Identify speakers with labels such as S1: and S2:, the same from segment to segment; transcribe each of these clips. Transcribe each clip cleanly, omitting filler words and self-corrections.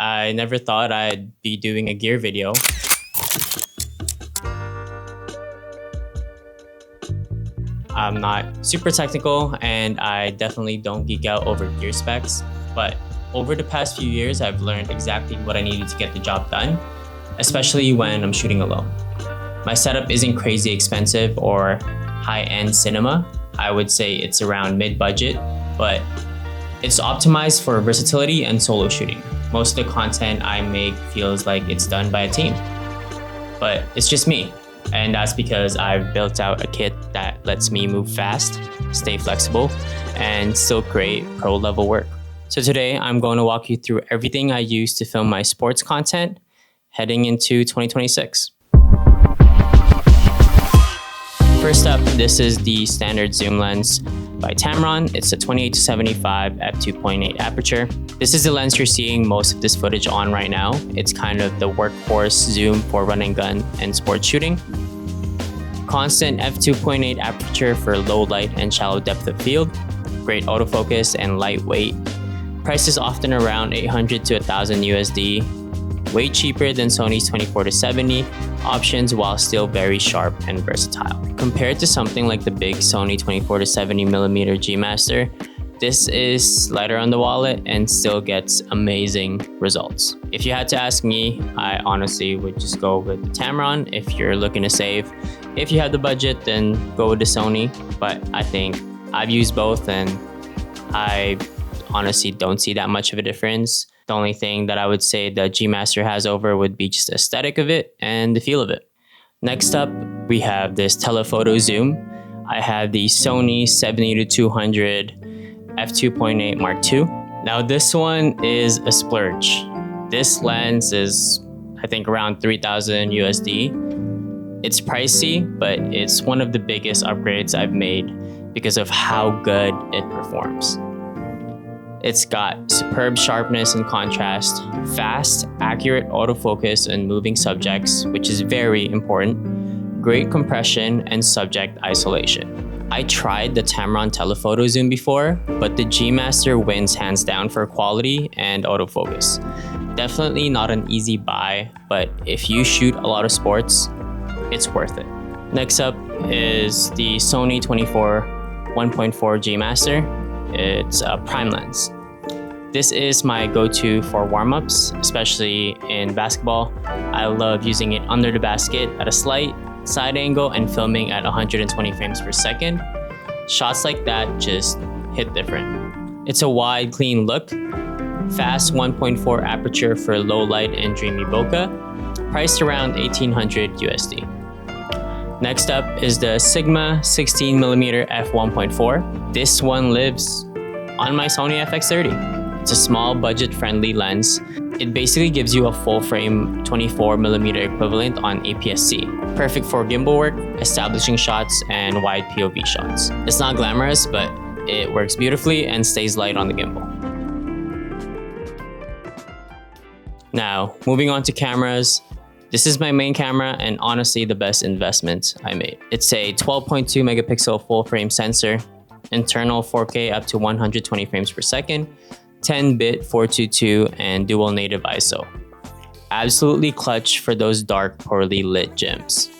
S1: I never thought I'd be doing a gear video. I'm not super technical and I definitely don't geek out over gear specs, but over the past few years, I've learned exactly what I needed to get the job done, especially when I'm shooting alone. My setup isn't crazy expensive or high-end cinema. I would say it's around mid-budget, but it's optimized for versatility and solo shooting. Most of the content I make feels like it's done by a team, but it's just me. And that's because I've built out a kit that lets me move fast, stay flexible, and still create pro-level work. So today, I'm going to walk you through everything I use to film my sports content heading into 2026. First up, this is the standard zoom lens by Tamron. It's a 28-75 f2.8 aperture. This is the lens you're seeing most of this footage on right now. It's kind of the workhorse zoom for run and gun and sports shooting. Constant f2.8 aperture for low light and shallow depth of field. Great autofocus and lightweight. Price is often around $800 to $1,000 USD. Way cheaper than Sony's 24-70 options while still very sharp and versatile. Compared to something like the big Sony 24-70mm G Master, this is lighter on the wallet and still gets amazing results. If you had to ask me, I honestly would just go with the Tamron if you're looking to save. If you have the budget, then go with the Sony, but I think I've used both and I honestly don't see that much of a difference. The only thing that I would say the G Master has over would be just the aesthetic of it and the feel of it. Next up, we have this telephoto zoom. I have the Sony 70-200 f2.8 Mark II. Now this one is a splurge. This lens is, I think, around $3,000 USD. It's pricey, but it's one of the biggest upgrades I've made because of how good it performs. It's got superb sharpness and contrast, fast, accurate autofocus and moving subjects, which is very important, great compression, and subject isolation. I tried the Tamron telephoto zoom before, but the G Master wins hands down for quality and autofocus. Definitely not an easy buy, but if you shoot a lot of sports, it's worth it. Next up is the Sony 1.4 G Master. It's a prime lens. This is my go-to for warm-ups, especially in basketball. I love using it under the basket at a slight side angle and filming at 120 frames per second. Shots like that just hit different. It's a wide, clean look, fast 1.4 aperture for low light and dreamy bokeh, priced around $1,800 USD. Next up is the Sigma 16mm f1.4. This one lives on my Sony FX30. It's a small budget-friendly lens. It basically gives you a full-frame 24mm equivalent on APS-C. Perfect for gimbal work, establishing shots, and wide POV shots. It's not glamorous, but it works beautifully and stays light on the gimbal. Now, moving on to cameras. This is my main camera and honestly the best investment I made. It's a 12.2 megapixel full frame sensor, internal 4K up to 120 frames per second, 10-bit 422 and dual native ISO. Absolutely clutch for those dark, poorly lit gyms.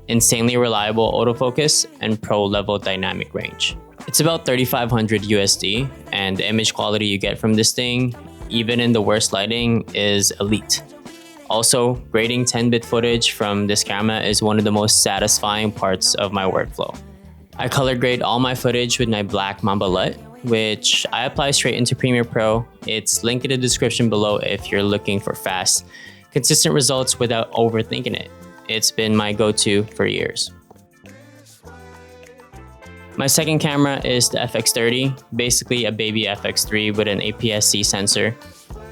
S1: Insanely reliable autofocus and pro level dynamic range. It's about $3,500 USD and the image quality you get from this thing, even in the worst lighting, is elite. Also, grading 10-bit footage from this camera is one of the most satisfying parts of my workflow. I color grade all my footage with my black Mamba LUT, which I apply straight into Premiere Pro. It's linked in the description below if you're looking for fast, consistent results without overthinking it. It's been my go-to for years. My second camera is the FX30, basically a baby FX3 with an APS-C sensor.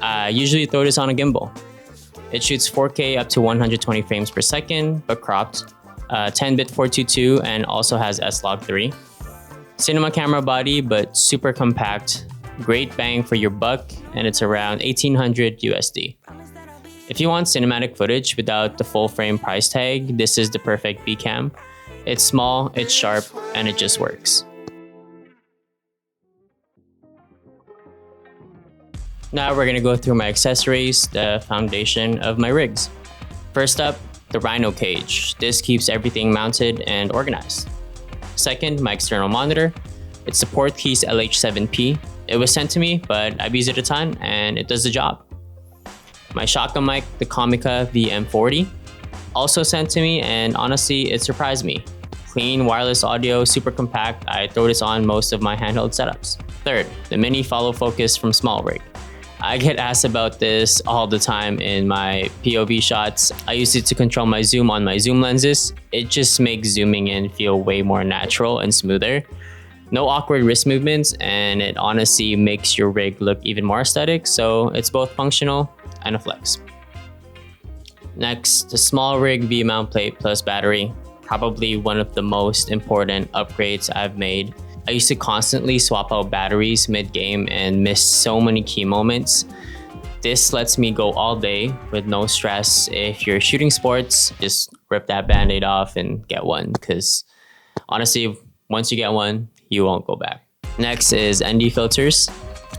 S1: I usually throw this on a gimbal. It shoots 4K up to 120 frames per second, but cropped, 10-bit 422, and also has S-Log 3. Cinema camera body, but super compact, great bang for your buck, and it's around $1,800 USD. If you want cinematic footage without the full frame price tag, this is the perfect B cam. It's small, it's sharp, and it just works. Now we're gonna go through my accessories, the foundation of my rigs. First up, the Rhino cage. This keeps everything mounted and organized. Second, my external monitor. It's the Portkeys LH7P. It was sent to me, but I've used it a ton and it does the job. My shotgun mic, the Comica VM40. Also sent to me, and honestly, it surprised me. Clean wireless audio, super compact. I throw this on most of my handheld setups. Third, the mini follow focus from SmallRig. I get asked about this all the time in my POV shots. I use it to control my zoom on my zoom lenses. It just makes zooming in feel way more natural and smoother. No awkward wrist movements, and it honestly makes your rig look even more aesthetic, so it's both functional and a flex. Next, the SmallRig V-mount plate plus battery. Probably one of the most important upgrades I've made. I used to constantly swap out batteries mid-game and miss so many key moments. This lets me go all day with no stress. If you're shooting sports, just rip that band-aid off and get one, because honestly, once you get one, you won't go back. Next is ND filters.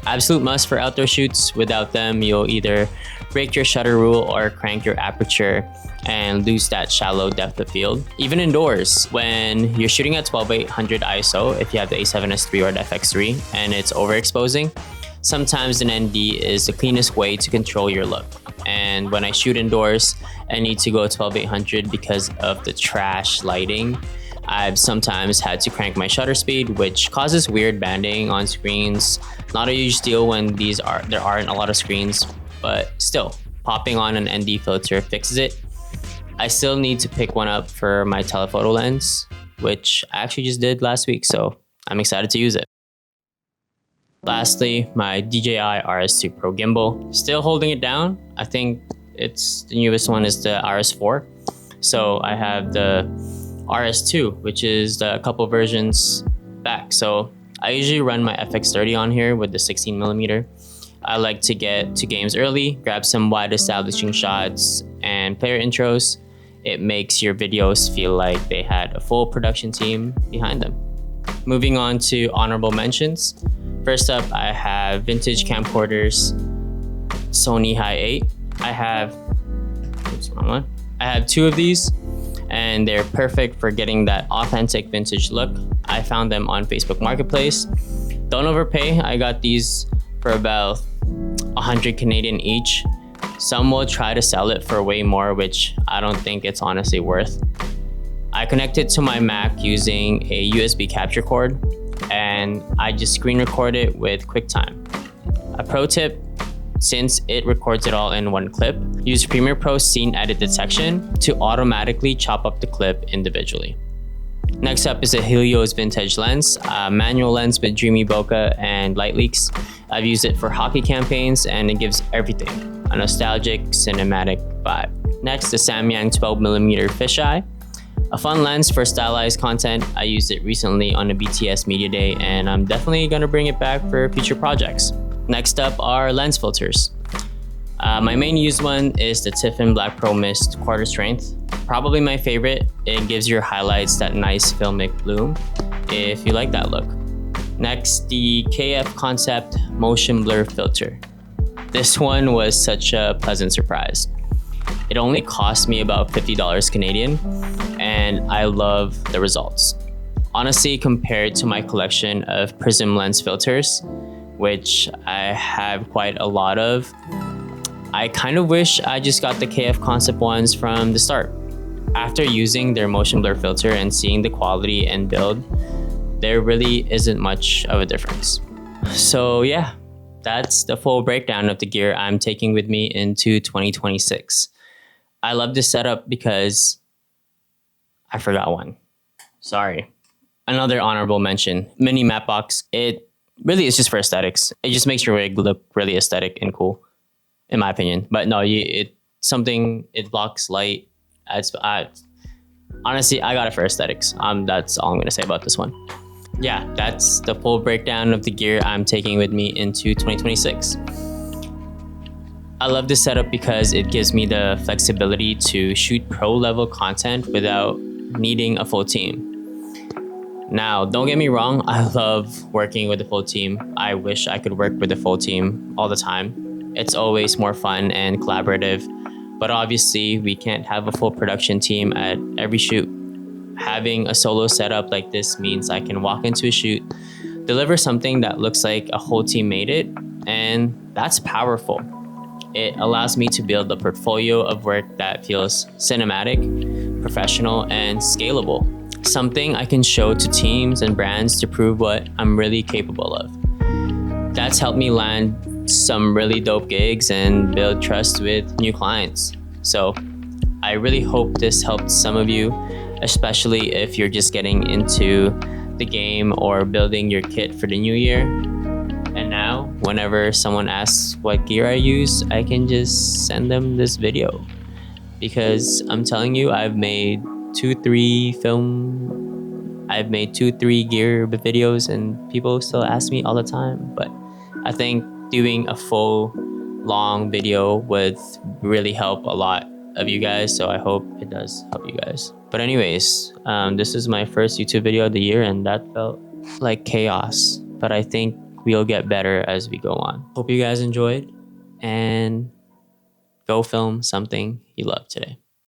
S1: Absolute must for outdoor shoots. Without them, you'll either break your shutter rule or crank your aperture and lose that shallow depth of field. Even indoors, when you're shooting at 12-800 ISO, if you have the A7S III or the FX3 and it's overexposing, sometimes an ND is the cleanest way to control your look. And when I shoot indoors and need to go 12-800 because of the trash lighting, I've sometimes had to crank my shutter speed, which causes weird banding on screens. Not a huge deal when there aren't a lot of screens, but still, popping on an ND filter fixes it. I still need to pick one up for my telephoto lens, which I actually just did last week, so I'm excited to use it. Lastly, my DJI RS2 Pro gimbal. Still holding it down. I think the newest one is the RS4. So I have the RS2, which is a couple versions back. So I usually run my FX30 on here with the 16mm. I like to get to games early, grab some wide establishing shots and player intros. It makes your videos feel like they had a full production team behind them. Moving on to honorable mentions. First up, I have vintage camcorders, Sony Hi8. I have two of these, and they're perfect for getting that authentic vintage look. I found them on Facebook Marketplace. Don't overpay. I got these for about 100 Canadian each. Some will try to sell it for way more, which I don't think it's honestly worth. I connect it to my Mac using a USB capture cord, and I just screen record it with QuickTime. A pro tip, since it records it all in one clip, use Premiere Pro Scene Edit Detection to automatically chop up the clip individually. Next up is a Helios vintage lens, a manual lens with dreamy bokeh and light leaks. I've used it for hockey campaigns, and it gives everything a nostalgic, cinematic vibe. Next, the Samyang 12mm fisheye, a fun lens for stylized content. I used it recently on a BTS Media Day, and I'm definitely gonna bring it back for future projects. Next up are lens filters. My main used one is the Tiffin Black Pro Mist quarter strength. Probably my favorite. It gives your highlights that nice filmic bloom if you like that look. Next, the KF Concept Motion Blur Filter. This one was such a pleasant surprise. It only cost me about $50 Canadian, and I love the results. Honestly, compared to my collection of prism lens filters, which I have quite a lot of, I kind of wish I just got the KF Concept ones from the start. After using their motion blur filter and seeing the quality and build, there really isn't much of a difference. So yeah, that's the full breakdown of the gear I'm taking with me into 2026. I love this setup because I forgot one. Sorry. Another honorable mention, mini matte box. It really is just for aesthetics. It just makes your rig look really aesthetic and cool, in my opinion. But no, it blocks light. Honestly, I got it for aesthetics. That's all I'm gonna say about this one. Yeah, that's the full breakdown of the gear I'm taking with me into 2026. I love this setup because it gives me the flexibility to shoot pro level content without needing a full team. Now, don't get me wrong, I love working with a full team. I wish I could work with a full team all the time. it's always more fun and collaborative. But obviously, we can't have a full production team at every shoot. Having a solo setup like this means I can walk into a shoot, deliver something that looks like a whole team made it, and that's powerful. It allows me to build a portfolio of work that feels cinematic, professional, and scalable. Something I can show to teams and brands to prove what I'm really capable of. That's helped me land some really dope gigs and build trust with new clients. So I really hope this helped some of you, especially if you're just getting into the game or building your kit for the new year. And now, whenever someone asks what gear I use, I can just send them this video. Because I'm telling you, I've made 2-3 gear videos and people still ask me all the time. But I think doing a full long video would really help a lot of you guys, so I hope it does help you guys. But anyways, this is my first YouTube video of the year and that felt like chaos, but I think we'll get better as we go on. Hope you guys enjoyed and go film something you love today.